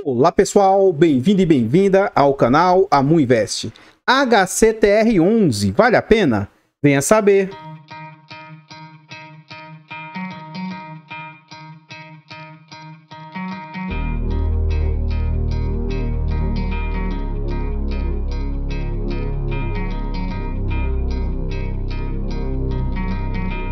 Olá pessoal, bem-vindo e bem-vinda ao canal Amu Invest. HCTR11, vale a pena? Venha saber.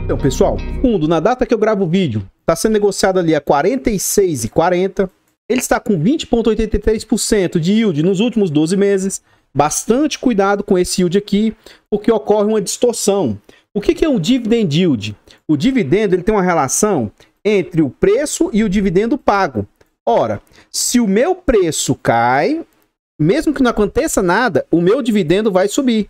Então pessoal, fundo, na data que eu gravo o vídeo, está sendo negociado ali a R$ 46,40. Ele está com 20,83% de yield nos últimos 12 meses. Bastante cuidado com esse yield aqui, porque ocorre uma distorção. O que é um dividend yield? O dividendo ele tem uma relação entre o preço e o dividendo pago. Ora, se o meu preço cai, mesmo que não aconteça nada, o meu dividendo vai subir.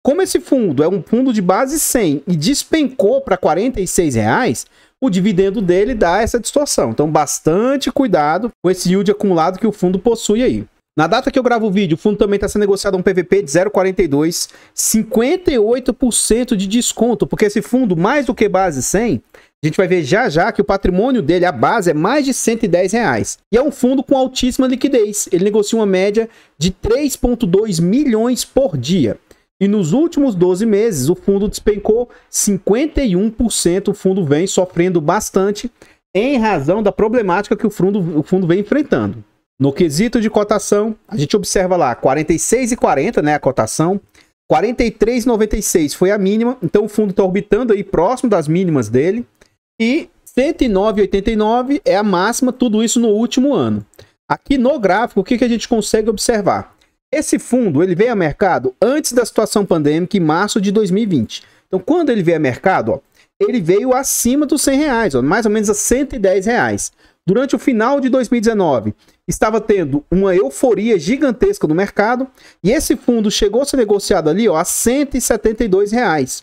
Como esse fundo é um fundo de base 100 e despencou para R$ 46,00, o dividendo dele dá essa distorção. Então, bastante cuidado com esse yield acumulado que o fundo possui aí. Na data que eu gravo o vídeo, o fundo também está sendo negociado a um PVP de 0,42, 58% de desconto, porque esse fundo, mais do que base 100, a gente vai ver já já que o patrimônio dele, a base, é mais de R$ 110,00. E é um fundo com altíssima liquidez. Ele negocia uma média de 3,2 milhões por dia. E nos últimos 12 meses, o fundo despencou 51%. O fundo vem sofrendo bastante em razão da problemática que o fundo vem enfrentando. No quesito de cotação, a gente observa lá, 46,40, né, a cotação. 43,96 foi a mínima, então o fundo está orbitando aí próximo das mínimas dele. E 109,89 é a máxima, tudo isso no último ano. Aqui no gráfico, o que a gente consegue observar? Esse fundo, ele veio a mercado antes da situação pandêmica, em março de 2020. Então, quando ele veio a mercado, ó, ele veio acima dos R$100, ó, mais ou menos a R$110. Durante o final de 2019, estava tendo uma euforia gigantesca no mercado, e esse fundo chegou a ser negociado ali, ó, a R$172.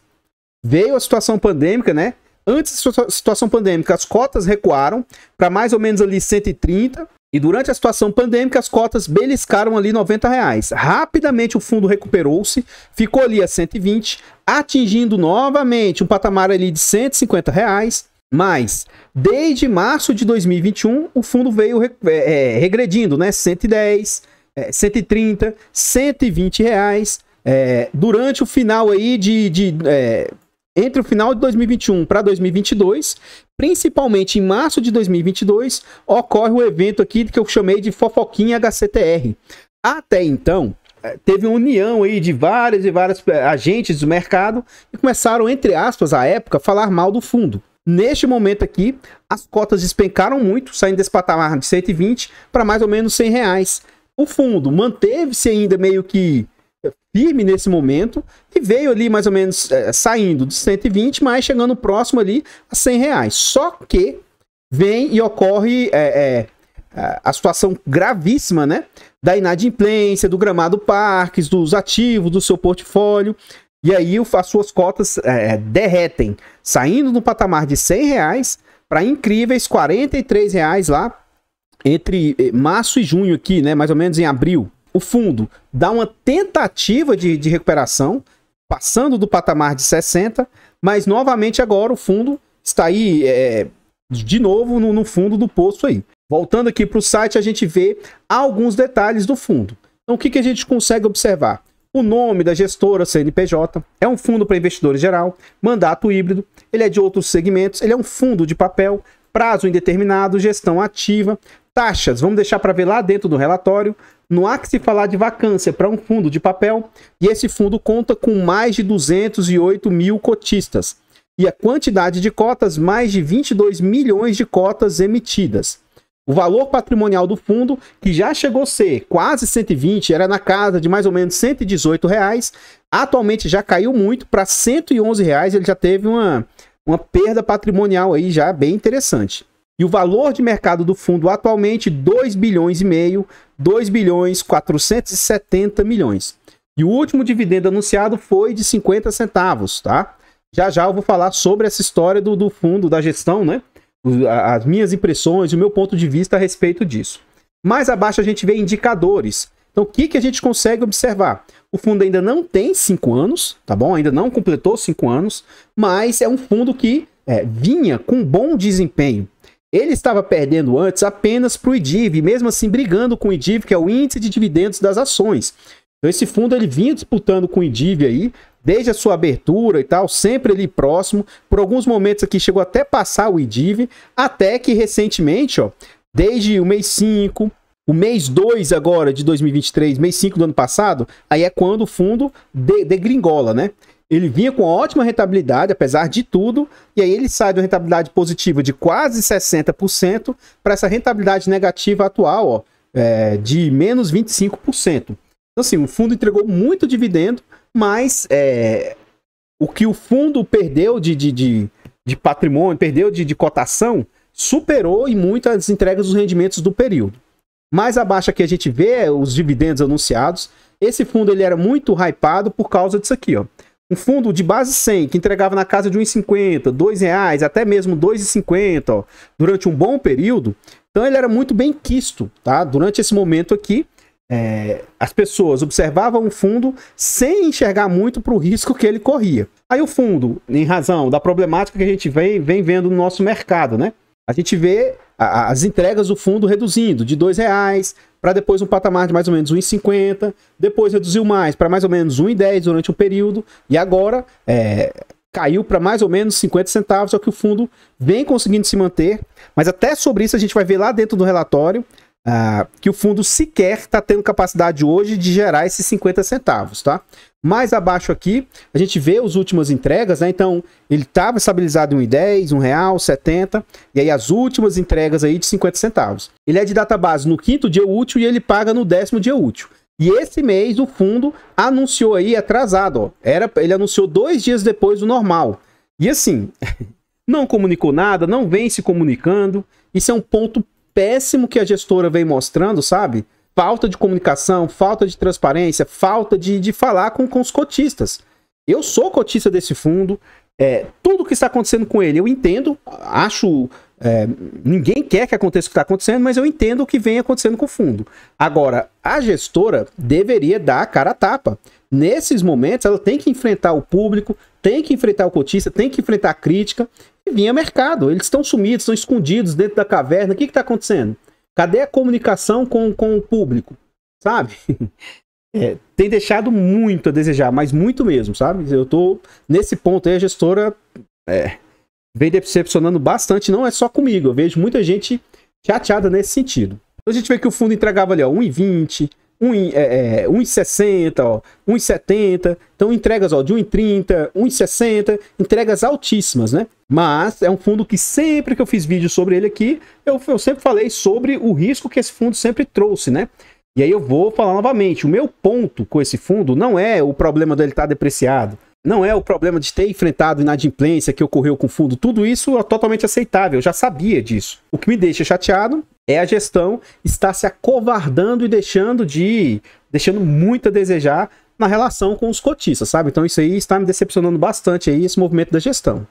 Veio a situação pandêmica, né? Antes da situação pandêmica, as cotas recuaram para mais ou menos ali 130. E durante a situação pandêmica, as cotas beliscaram ali R$90. Rapidamente o fundo recuperou-se, ficou ali a 120, atingindo novamente um patamar ali de R$150. Mas, desde março de 2021, o fundo veio regredindo, né? 110, 130, R$120. Durante o final aí entre o final de 2021 para 2022, principalmente em março de 2022, ocorre um evento aqui que eu chamei de fofoquinha HCTR. Até então, teve uma união aí de vários agentes do mercado e começaram, entre aspas, à época, a falar mal do fundo. Neste momento aqui, as cotas despencaram muito, saindo desse patamar de 120 para mais ou menos R$100. O fundo manteve-se ainda meio que firme nesse momento e veio ali mais ou menos saindo de 120, mas chegando próximo ali a R$100. Só que vem e ocorre a situação gravíssima, né, da inadimplência, do gramado parques, dos ativos do seu portfólio, e aí as suas cotas derretem, saindo no patamar de R$100 para incríveis R$43 lá entre março e junho aqui, né, mais ou menos em abril. O fundo dá uma tentativa de recuperação, passando do patamar de 60, mas novamente agora o fundo está aí de novo no fundo do poço aí. Voltando aqui para o site, a gente vê alguns detalhes do fundo. Então o que a gente consegue observar? O nome da gestora CNPJ, é um fundo para investidores geral, mandato híbrido, ele é de outros segmentos, ele é um fundo de papel, prazo indeterminado, gestão ativa, taxas, vamos deixar para ver lá dentro do relatório. Não há que se falar de vacância para um fundo de papel, e esse fundo conta com mais de 208 mil cotistas. E a quantidade de cotas, mais de 22 milhões de cotas emitidas. O valor patrimonial do fundo, que já chegou a ser quase 120, era na casa de mais ou menos R$118, atualmente já caiu muito para R$111, ele já teve uma perda patrimonial aí já bem interessante. E o valor de mercado do fundo atualmente, 2,5 bilhões, 2,470 milhões. E o último dividendo anunciado foi de 50 centavos, tá? Já eu vou falar sobre essa história do fundo, da gestão, né? As minhas impressões e o meu ponto de vista a respeito disso. Mais abaixo a gente vê indicadores. Então o que a gente consegue observar? O fundo ainda não tem 5 anos, tá bom? Ainda não completou 5 anos, mas é um fundo que vinha com bom desempenho. Ele estava perdendo antes apenas para o IDIV, mesmo assim brigando com o IDIV, que é o índice de dividendos das ações. Então esse fundo ele vinha disputando com o IDIV aí, desde a sua abertura e tal, sempre ali próximo. Por alguns momentos aqui chegou até passar o IDIV, até que recentemente, ó, desde o mês 5, o mês 2 agora de 2023, mês 5 do ano passado, aí é quando o fundo degringola, né? Ele vinha com ótima rentabilidade, apesar de tudo, e aí ele sai de uma rentabilidade positiva de quase 60% para essa rentabilidade negativa atual, ó, de menos 25%. Então, assim, o fundo entregou muito dividendo, mas o que o fundo perdeu de patrimônio, perdeu de cotação, superou em muito as entregas dos rendimentos do período. Mais abaixo aqui a gente vê os dividendos anunciados. Esse fundo ele era muito hypado por causa disso aqui, ó. Um fundo de base 100, que entregava na casa de R$1,50, R$2, até mesmo R$2,50, durante um bom período. Então ele era muito bem quisto, tá? Durante esse momento aqui, as pessoas observavam o fundo sem enxergar muito para o risco que ele corria. Aí o fundo, em razão da problemática que a gente vem vendo no nosso mercado, né? A gente vê as entregas do fundo reduzindo de R$2 para depois um patamar de mais ou menos R$1,50, depois reduziu mais para mais ou menos R$1,10 durante um período, e agora caiu para mais ou menos 50 centavos, é o que o fundo vem conseguindo se manter. Mas até sobre isso a gente vai ver lá dentro do relatório que o fundo sequer está tendo capacidade hoje de gerar esses 50 centavos, tá? Mais abaixo aqui, a gente vê as últimas entregas, né? Então, ele estava estabilizado em R$1,10, R$1,70, e aí as últimas entregas aí de 50 centavos. Ele é de database no 5º dia útil e ele paga no 10º dia útil. E esse mês o fundo anunciou aí atrasado, ó. Ele anunciou 2 dias depois do normal. E assim, não comunicou nada, não vem se comunicando. Isso é um ponto péssimo que a gestora vem mostrando, sabe? Falta de comunicação, falta de transparência, falta de falar com os cotistas. Eu sou cotista desse fundo, tudo que está acontecendo com ele eu entendo, acho... ninguém quer que aconteça o que está acontecendo, mas eu entendo o que vem acontecendo com o fundo. Agora, a gestora deveria dar a cara a tapa. Nesses momentos, ela tem que enfrentar o público, tem que enfrentar o cotista, tem que enfrentar a crítica e vir a mercado. Eles estão sumidos, estão escondidos dentro da caverna. O que está acontecendo? Cadê a comunicação com o público? Sabe? Tem deixado muito a desejar, mas muito mesmo, sabe? Eu tô nesse ponto aí, a gestora vem decepcionando bastante, não é só comigo, eu vejo muita gente chateada nesse sentido. Então a gente vê que o fundo entregava ali, ó, 1,20, 1,60, ó, 1,70, então entregas, ó, de 1,30, 1,60, entregas altíssimas, né? Mas é um fundo que sempre que eu fiz vídeo sobre ele aqui, eu sempre falei sobre o risco que esse fundo sempre trouxe, né? E aí eu vou falar novamente, o meu ponto com esse fundo não é o problema dele estar depreciado, não é o problema de ter enfrentado inadimplência que ocorreu com o fundo. Tudo isso é totalmente aceitável, eu já sabia disso. O que me deixa chateado é a gestão estar se acovardando e deixando muito a desejar na relação com os cotistas, sabe? Então isso aí está me decepcionando bastante aí, esse movimento da gestão.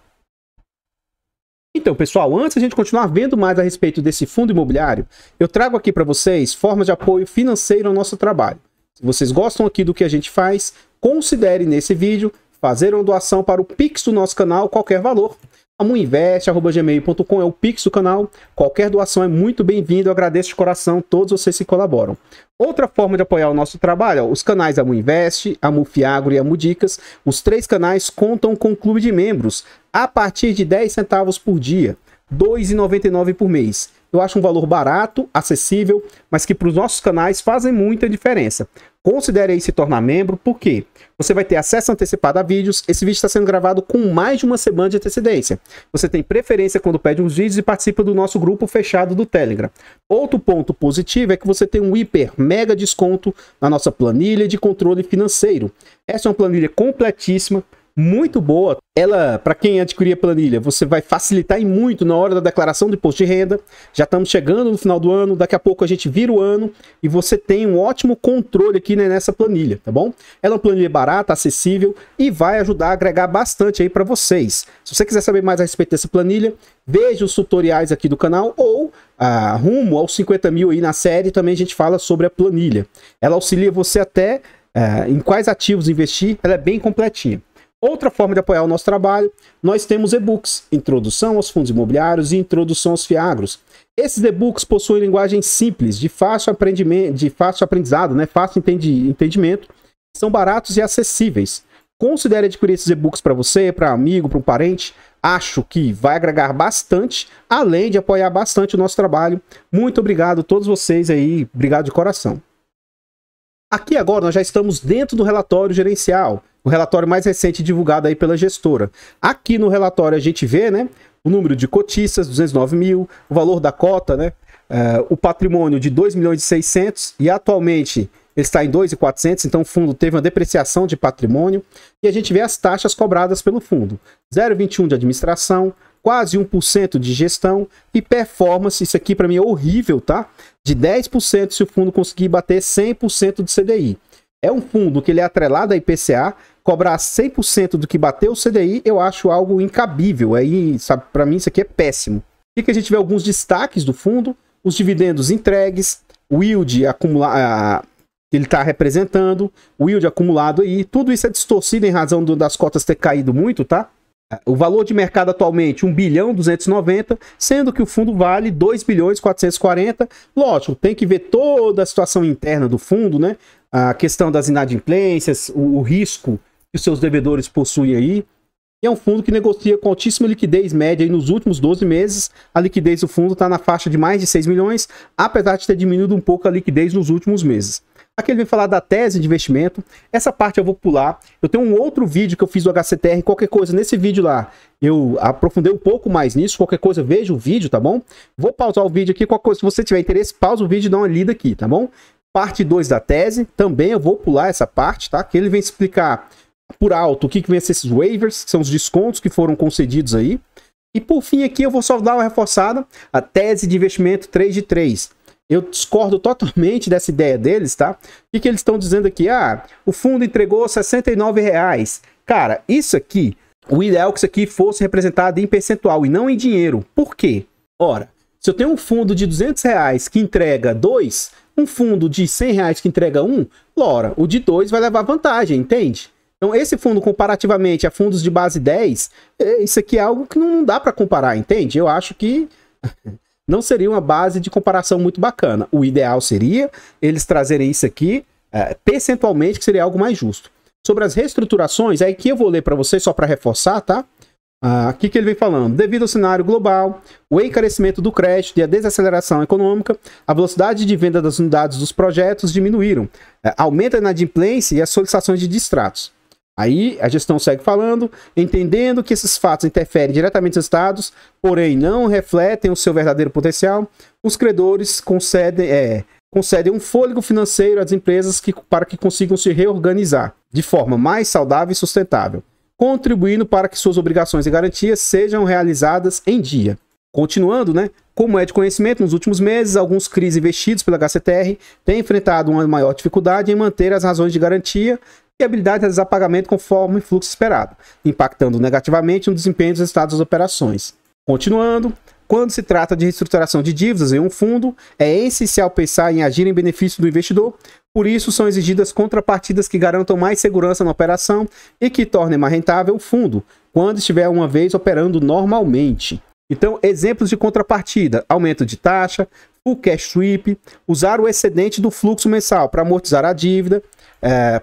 Então, pessoal, antes de a gente continuar vendo mais a respeito desse fundo imobiliário, eu trago aqui para vocês formas de apoio financeiro ao nosso trabalho. Se vocês gostam aqui do que a gente faz, considere nesse vídeo fazer uma doação para o Pix do nosso canal, qualquer valor. amuinvest@gmail.com é o Pix do canal. Qualquer doação é muito bem-vindo. Eu agradeço de coração todos vocês que colaboram. Outra forma de apoiar o nosso trabalho, os canais Amuinvest, Amufiagro e Amudicas. Os 3 canais contam com um clube de membros a partir de 10 centavos por dia, R$ 2,99 por mês. Eu acho um valor barato, acessível, mas que para os nossos canais fazem muita diferença. Considere aí se tornar membro, porque você vai ter acesso antecipado a vídeos. Esse vídeo está sendo gravado com mais de uma semana de antecedência. Você tem preferência quando pede uns vídeos e participa do nosso grupo fechado do Telegram. Outro ponto positivo é que você tem um hiper mega desconto na nossa planilha de controle financeiro. Essa é uma planilha completíssima, muito boa. Ela, para quem adquirir a planilha, você vai facilitar em muito na hora da declaração do imposto de renda. Já estamos chegando no final do ano, daqui a pouco a gente vira o ano e você tem um ótimo controle aqui, né, nessa planilha, tá bom? Ela é uma planilha barata, acessível e vai ajudar a agregar bastante aí para vocês. Se você quiser saber mais a respeito dessa planilha, veja os tutoriais aqui do canal ou rumo aos 50 mil aí na série, também a gente fala sobre a planilha. Ela auxilia você até em quais ativos investir, ela é bem completinha. Outra forma de apoiar o nosso trabalho, nós temos e-books, Introdução aos Fundos Imobiliários e Introdução aos FIAGROS. Esses e-books possuem linguagem simples, de fácil aprendizado, né? Fácil entendimento, são baratos e acessíveis. Considere adquirir esses e-books para você, para amigo, para um parente. Acho que vai agregar bastante, além de apoiar bastante o nosso trabalho. Muito obrigado a todos vocês aí, obrigado de coração. Aqui agora nós já estamos dentro do relatório gerencial, o relatório mais recente divulgado aí pela gestora. Aqui no relatório a gente vê, né, o número de cotistas, 209 mil, o valor da cota, né, o patrimônio de 2 milhões e 600 e atualmente ele está em 2.400, então o fundo teve uma depreciação de patrimônio e a gente vê as taxas cobradas pelo fundo, 0,21 de administração, quase 1% de gestão e performance, isso aqui para mim é horrível, tá? De 10% se o fundo conseguir bater 100% de CDI. É um fundo que ele é atrelado a IPCA, cobrar 100% do que bateu o CDI, eu acho algo incabível. Aí, sabe, para mim isso aqui é péssimo. Aqui que a gente vê alguns destaques do fundo, os dividendos entregues, o yield acumulado, ele está representando, o yield acumulado aí, tudo isso é distorcido em razão das cotas ter caído muito, tá? O valor de mercado atualmente 1 bilhão 290, sendo que o fundo vale 2 bilhões 440. Lógico, tem que ver toda a situação interna do fundo, né? A questão das inadimplências, o risco que os seus devedores possuem aí. E é um fundo que negocia com altíssima liquidez média aí nos últimos 12 meses. A liquidez do fundo está na faixa de mais de 6 milhões, apesar de ter diminuído um pouco a liquidez nos últimos meses. Aqui ele vem falar da tese de investimento. Essa parte eu vou pular. Eu tenho um outro vídeo que eu fiz do HCTR. Qualquer coisa, nesse vídeo lá, eu aprofundei um pouco mais nisso. Qualquer coisa, veja o vídeo, tá bom? Vou pausar o vídeo aqui. Qualquer coisa, se você tiver interesse, pausa o vídeo e dá uma lida aqui, tá bom? Parte 2 da tese. Também eu vou pular essa parte, tá? Que ele vem explicar por alto o que vem a ser esses waivers, que são os descontos que foram concedidos aí. E por fim aqui eu vou só dar uma reforçada. A tese de investimento 3 de 3. Eu discordo totalmente dessa ideia deles, tá? O que eles estão dizendo aqui? Ah, o fundo entregou R$69. Cara, isso aqui, o ideal é que isso aqui fosse representado em percentual e não em dinheiro. Por quê? Ora, se eu tenho um fundo de R$200 que entrega 2, um fundo de R$100 que entrega 1, ora, o de 2 vai levar vantagem, entende? Então, esse fundo, comparativamente a fundos de base 10, isso aqui é algo que não dá para comparar, entende? Eu acho que não seria uma base de comparação muito bacana. O ideal seria eles trazerem isso aqui percentualmente, que seria algo mais justo. Sobre as reestruturações, aí que eu vou ler para vocês só para reforçar, tá? Aqui que ele vem falando, devido ao cenário global, o encarecimento do crédito e a desaceleração econômica, a velocidade de venda das unidades dos projetos diminuíram, aumenta a inadimplência e as solicitações de distratos. Aí a gestão segue falando, entendendo que esses fatos interferem diretamente nos estados, porém não refletem o seu verdadeiro potencial, os credores concedem um fôlego financeiro às empresas para que consigam se reorganizar de forma mais saudável e sustentável, contribuindo para que suas obrigações e garantias sejam realizadas em dia. Continuando, né? Como é de conhecimento, nos últimos meses, alguns CRIs investidos pela HCTR têm enfrentado uma maior dificuldade em manter as razões de garantia e habilidade de realizar pagamento conforme o fluxo esperado, impactando negativamente no desempenho dos estados das operações. Continuando, quando se trata de reestruturação de dívidas em um fundo, é essencial pensar em agir em benefício do investidor, por isso são exigidas contrapartidas que garantam mais segurança na operação e que tornem mais rentável o fundo, quando estiver uma vez operando normalmente. Então, exemplos de contrapartida, aumento de taxa, full cash sweep, usar o excedente do fluxo mensal para amortizar a dívida,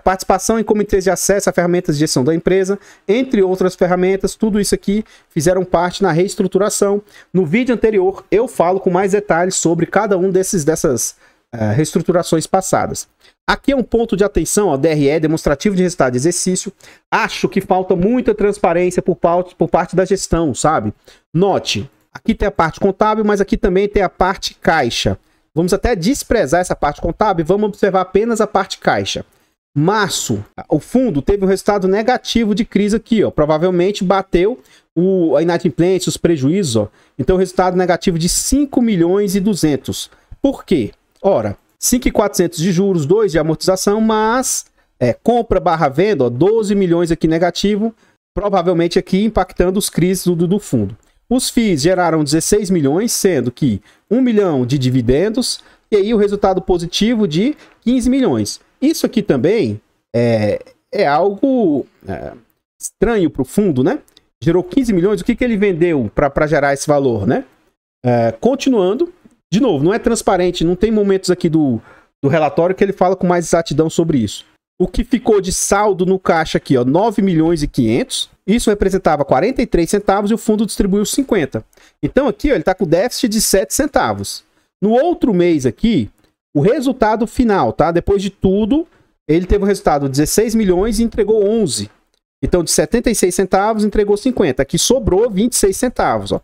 participação em comitês de acesso a ferramentas de gestão da empresa, entre outras ferramentas. Tudo isso aqui fizeram parte na reestruturação. No vídeo anterior eu falo com mais detalhes sobre cada um dessas reestruturações passadas. Aqui é um ponto de atenção, ó, DRE, demonstrativo de resultado de exercício. Acho que falta muita transparência por parte da gestão, sabe? Note, aqui tem a parte contábil, mas aqui também tem a parte caixa. Vamos até desprezar essa parte contábil e vamos observar apenas a parte caixa. Março, o fundo teve um resultado negativo de crise aqui, ó. Provavelmente bateu a inadimplência, os prejuízos, ó. Então, resultado negativo de 5 milhões e 200. Por quê? Ora, 5.400 de juros, 2 de amortização, mas compra barra venda, ó, 12 milhões aqui negativo, provavelmente aqui impactando os CRIs do fundo. Os FIIs geraram 16 milhões, sendo que 1 milhão de dividendos, e aí o resultado positivo de 15 milhões. Isso aqui também é algo estranho para o fundo, né? Gerou 15 milhões, o que ele vendeu para gerar esse valor, né? Continuando, de novo, não é transparente, não tem momentos aqui do relatório que ele fala com mais exatidão sobre isso. O que ficou de saldo no caixa aqui, ó, 9 milhões e 500. Isso representava 43 centavos e o fundo distribuiu 50. Então aqui, ó, ele está com déficit de 7 centavos. No outro mês aqui, o resultado final, tá? Depois de tudo, ele teve o resultado de 16 milhões e entregou 11. Então de 76 centavos entregou 50. Aqui sobrou 26 centavos, ó.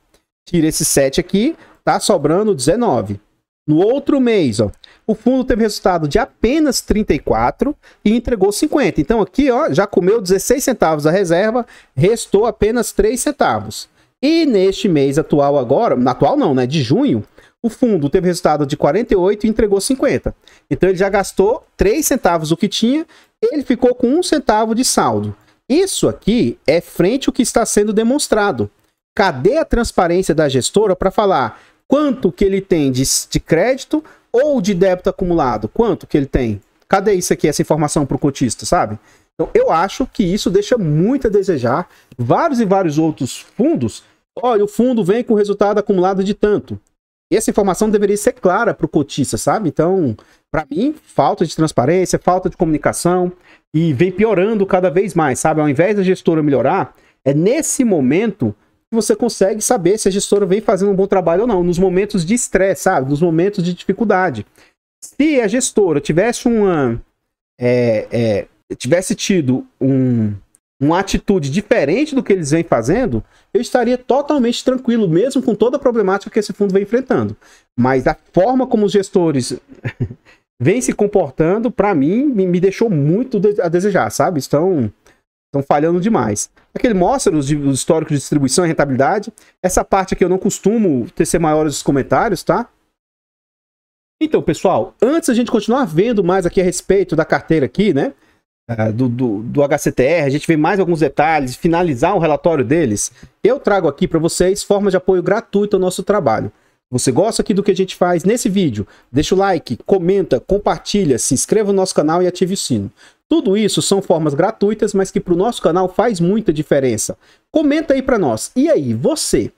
Tira esse 7 aqui, tá sobrando 19. No outro mês, ó, o fundo teve resultado de apenas 34 e entregou 50. Então aqui, ó, já comeu 16 centavos da reserva, restou apenas 3 centavos. E neste mês atual agora, atual não, né, de junho, o fundo teve resultado de 48 e entregou 50. Então ele já gastou 3 centavos o que tinha, ele ficou com 1 centavo de saldo. Isso aqui é frente ao que está sendo demonstrado. Cadê a transparência da gestora para falar quanto que ele tem de crédito ou de débito acumulado? Quanto que ele tem? Cadê isso aqui, essa informação para o cotista, sabe? Então, eu acho que isso deixa muito a desejar. Vários e vários outros fundos, olha, o fundo vem com resultado acumulado de tanto. Essa informação deveria ser clara para o cotista, sabe? Então, para mim, falta de transparência, falta de comunicação e vem piorando cada vez mais, sabe? Ao invés da gestora melhorar, é nesse momento você consegue saber se a gestora vem fazendo um bom trabalho ou não, nos momentos de estresse, sabe? Nos momentos de dificuldade. Se a gestora tivesse tivesse tido uma atitude diferente do que eles vêm fazendo, eu estaria totalmente tranquilo, mesmo com toda a problemática que esse fundo vem enfrentando. Mas a forma como os gestores vêm se comportando, para mim, me deixou muito a desejar, sabe? Estão falhando demais. Aqui ele mostra os históricos de distribuição e rentabilidade. Essa parte aqui eu não costumo tecer maiores os comentários, tá? Então, pessoal, antes a gente continuar vendo mais aqui a respeito da carteira aqui, né? Do HCTR, a gente vê mais alguns detalhes, finalizar o relatório deles. Eu trago aqui para vocês formas de apoio gratuito ao nosso trabalho. Você gosta aqui do que a gente faz nesse vídeo? Deixa o like, comenta, compartilha, se inscreva no nosso canal e ative o sino. Tudo isso são formas gratuitas, mas que para o nosso canal faz muita diferença. Comenta aí para nós. E aí, você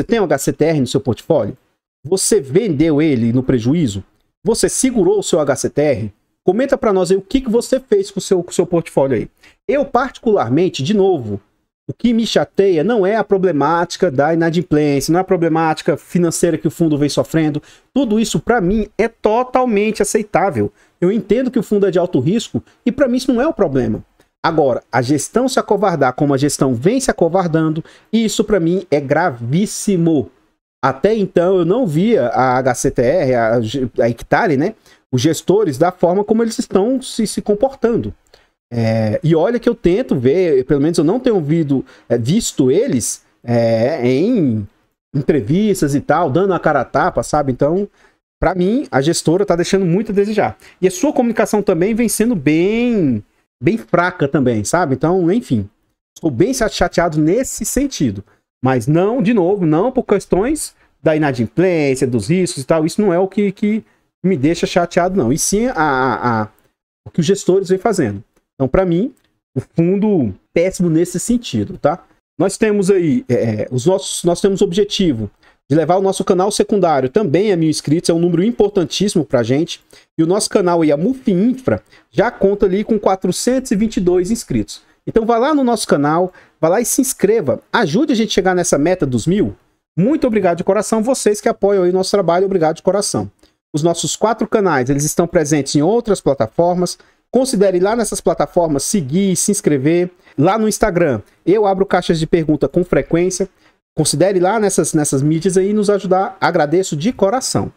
tem um HCTR no seu portfólio? Você vendeu ele no prejuízo? Você segurou o seu HCTR? Comenta para nós aí o que você fez com o seu portfólio aí. Eu, particularmente, de novo, o que me chateia não é a problemática da inadimplência, não é a problemática financeira que o fundo vem sofrendo. Tudo isso, para mim, é totalmente aceitável. Eu entendo que o fundo é de alto risco e, para mim, isso não é o problema. Agora, a gestão se acovardar como a gestão vem se acovardando, isso, para mim, é gravíssimo. Até então, eu não via a HCTR, a Ictali, né? Os gestores da forma como eles estão se comportando. E olha que eu tento ver, pelo menos eu não tenho visto eles em entrevistas e tal, dando a cara a tapa, sabe? Então, para mim, a gestora tá deixando muito a desejar. E a sua comunicação também vem sendo bem fraca também, sabe? Então, enfim, estou bem chateado nesse sentido. Mas não, de novo, não por questões da inadimplência, dos riscos e tal. Isso não é o que me deixa chateado, não. E sim o que os gestores vêm fazendo. Então, para mim, o fundo péssimo nesse sentido, tá? Nós temos aí, nós temos o objetivo de levar o nosso canal secundário também a 1000 inscritos, é um número importantíssimo pra gente. E o nosso canal aí, a MUFI Infra, já conta ali com 422 inscritos. Então, vai lá no nosso canal, vai lá e se inscreva. Ajude a gente a chegar nessa meta dos 1000. Muito obrigado de coração, vocês que apoiam aí o nosso trabalho, obrigado de coração. Os nossos 4 canais, eles estão presentes em outras plataformas. Considere lá nessas plataformas seguir, se inscrever. Lá no Instagram, eu abro caixas de pergunta com frequência. Considere lá nessas mídias aí nos ajudar. Agradeço de coração.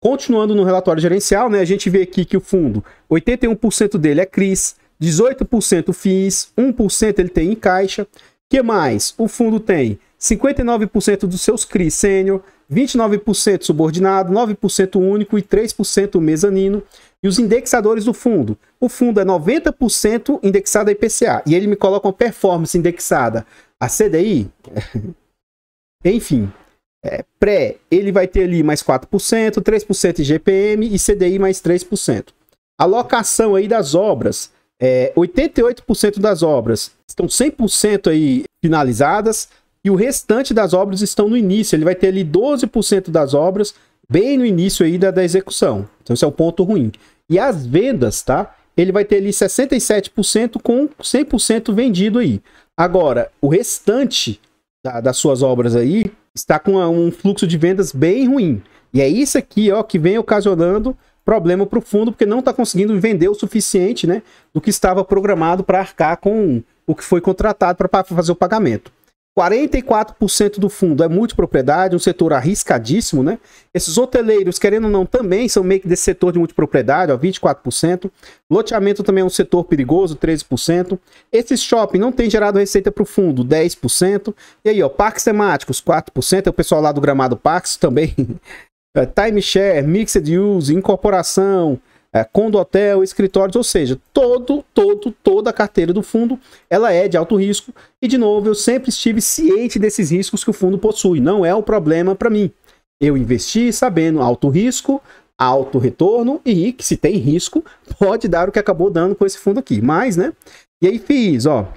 Continuando no relatório gerencial, né, a gente vê aqui que o fundo, 81% dele é CRIs, 18% FIIs, 1% ele tem em caixa. O que mais? O fundo tem 59% dos seus CRIs sênior, 29% subordinado, 9% único e 3% mezanino. E os indexadores do fundo? O fundo é 90% indexado a IPCA. E ele me coloca uma performance indexada a CDI. Enfim, pré, ele vai ter ali mais 4%, 3% IGPM e CDI mais 3%. A alocação aí das obras 88% das obras estão 100% aí finalizadas e o restante das obras estão no início. Ele vai ter ali 12% das obras bem no início aí da execução. Então esse é o ponto ruim. E as vendas, tá? Ele vai ter ali 67% com 100% vendido aí. Agora, o restante das suas obras aí está com um fluxo de vendas bem ruim. E é isso aqui, ó, que vem ocasionando problema para o fundo, porque não está conseguindo vender o suficiente, né, do que estava programado para arcar com o que foi contratado para fazer o pagamento. 44% do fundo é multipropriedade, um setor arriscadíssimo, né? Esses hoteleiros, querendo ou não, também são meio que desse setor de multipropriedade, ó, 24%. Loteamento também é um setor perigoso, 13%. Esses shopping não tem gerado receita para o fundo, 10%. E aí, ó, parques temáticos, 4%. É o pessoal lá do Gramado Parques também. Timeshare, mixed use, incorporação, condo hotel, escritórios, ou seja, toda a carteira do fundo, ela é de alto risco. E de novo, eu sempre estive ciente desses riscos que o fundo possui. Não é um problema para mim. Eu investi sabendo alto risco, alto retorno e que se tem risco, pode dar o que acabou dando com esse fundo aqui. Mas, né? E aí, FIIs, ó.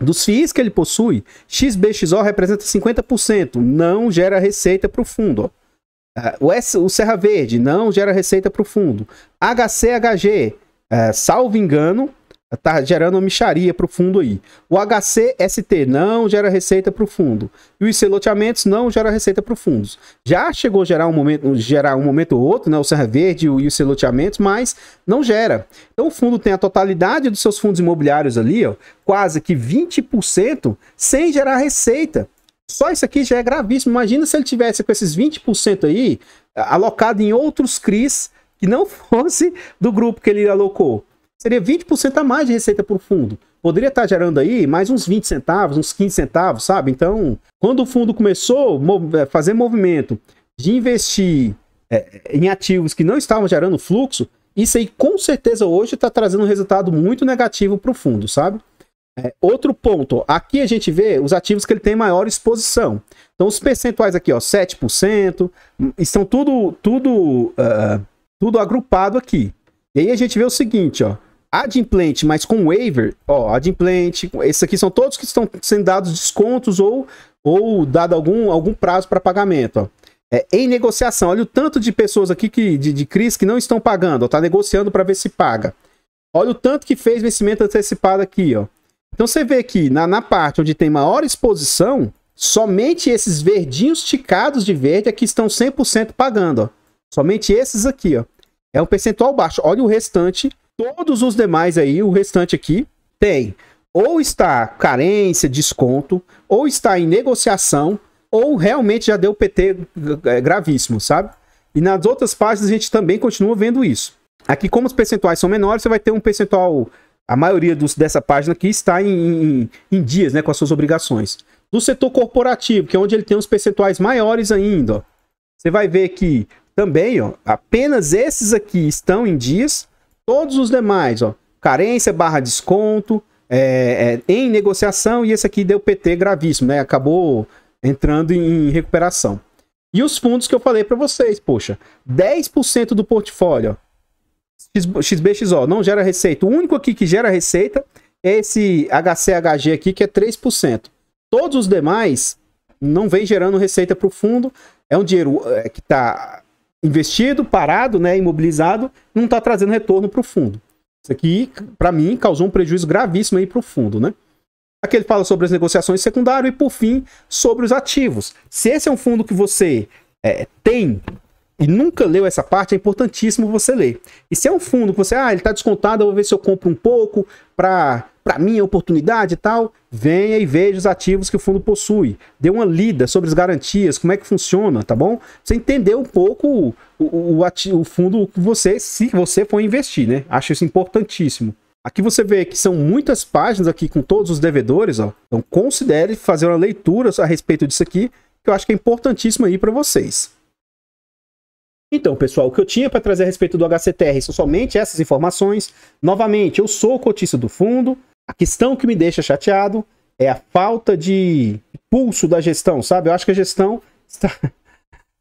Dos FIIs que ele possui, XBXO representa 50%, não gera receita para o fundo, ó. O Serra Verde não gera receita para o fundo. HCHG, salvo engano, está gerando uma mixaria para o fundo aí. O HCST não gera receita para o fundo. E o IC Loteamentos não gera receita para o fundo. Já chegou a gerar um momento ou outro, né, o Serra Verde e o IC Loteamentos, mas não gera. Então o fundo tem a totalidade dos seus fundos imobiliários ali, ó, quase que 20% sem gerar receita. Só isso aqui já é gravíssimo. Imagina se ele tivesse com esses 20% aí alocado em outros CRIs que não fosse do grupo que ele alocou. Seria 20% a mais de receita para o fundo. Poderia estar gerando aí mais uns 20 centavos, uns 15 centavos, sabe? Então, quando o fundo começou a fazer movimento de investir em ativos que não estavam gerando fluxo, isso aí com certeza hoje está trazendo um resultado muito negativo para o fundo, sabe? Outro ponto, aqui a gente vê os ativos que ele tem maior exposição. Então os percentuais aqui, ó, 7%, estão tudo agrupado aqui. E aí a gente vê o seguinte, ó, adimplente, mas com waiver, ó, adimplente, esses aqui são todos que estão sendo dados descontos ou dado algum prazo para pagamento, ó. Em negociação, olha o tanto de pessoas aqui de CRIs que não estão pagando, ó, tá negociando para ver se paga. Olha o tanto que fez vencimento antecipado aqui, ó. Então você vê que na parte onde tem maior exposição, somente esses verdinhos ticados de verde aqui estão 100% pagando, ó. Somente esses aqui, ó. É um percentual baixo. Olha o restante, todos os demais aí, o restante aqui tem ou está carência, desconto, ou está em negociação, ou realmente já deu PT gravíssimo, sabe? E nas outras páginas a gente também continua vendo isso. Aqui, como os percentuais são menores, você vai ter um percentual... A maioria dessa página aqui está em dias, né, com as suas obrigações. Do setor corporativo, que é onde ele tem os percentuais maiores ainda, ó, você vai ver que também, ó, apenas esses aqui estão em dias. Todos os demais, ó, carência / desconto, em negociação, e esse aqui deu PT gravíssimo, né? Acabou entrando em recuperação. E os fundos que eu falei para vocês, poxa, 10% do portfólio, ó, XBXO não gera receita. O único aqui que gera receita é esse HCHG aqui, que é 3%. Todos os demais não vem gerando receita para o fundo. É um dinheiro que está investido, parado, né, imobilizado, não está trazendo retorno para o fundo. Isso aqui, para mim, causou um prejuízo gravíssimo aí para o fundo, né? Aqui ele fala sobre as negociações secundárias e, por fim, sobre os ativos. Se esse é um fundo que você tem e nunca leu essa parte, é importantíssimo você ler. E se é um fundo que você, ele está descontado, eu vou ver se eu compro um pouco para minha oportunidade e tal, venha e veja os ativos que o fundo possui. Dê uma lida sobre as garantias, como é que funciona, tá bom? Você entender um pouco o fundo que você, se você for investir, né? Acho isso importantíssimo. Aqui você vê que são muitas páginas aqui com todos os devedores, ó. Então considere fazer uma leitura a respeito disso aqui, que eu acho que é importantíssimo aí para vocês. Então, pessoal, o que eu tinha para trazer a respeito do HCTR são somente essas informações. Novamente, eu sou cotista do fundo. A questão que me deixa chateado é a falta de pulso da gestão, sabe? Eu acho que a gestão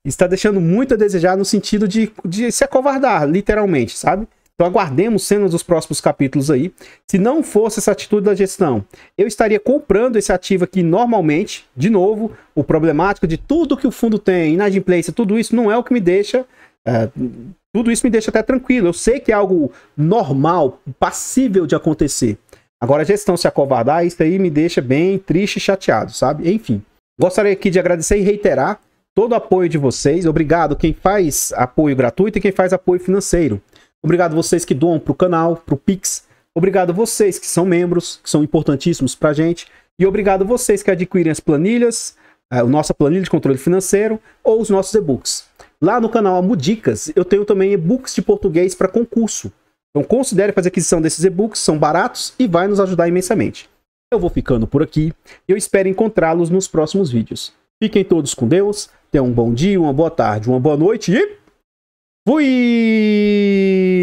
está deixando muito a desejar no sentido de se acovardar, literalmente, sabe? Então aguardemos cenas dos próximos capítulos aí. Se não fosse essa atitude da gestão, eu estaria comprando esse ativo aqui normalmente. De novo, o problemático de tudo que o fundo tem, inadimplência, tudo isso não é o que me deixa... tudo isso me deixa até tranquilo. Eu sei que é algo normal, passível de acontecer. Agora a gestão se acovardar, isso aí me deixa bem triste e chateado, sabe? Enfim, gostaria aqui de agradecer e reiterar todo o apoio de vocês. Obrigado quem faz apoio gratuito e quem faz apoio financeiro. Obrigado vocês que doam para o canal, para o Pix. Obrigado vocês que são membros, que são importantíssimos para a gente. E obrigado vocês que adquirem as planilhas, a nossa planilha de controle financeiro ou os nossos e-books. Lá no canal Amo Dicas, eu tenho também e-books de português para concurso. Então considere fazer aquisição desses e-books, são baratos e vai nos ajudar imensamente. Eu vou ficando por aqui e eu espero encontrá-los nos próximos vídeos. Fiquem todos com Deus, tenham um bom dia, uma boa tarde, uma boa noite e... fui!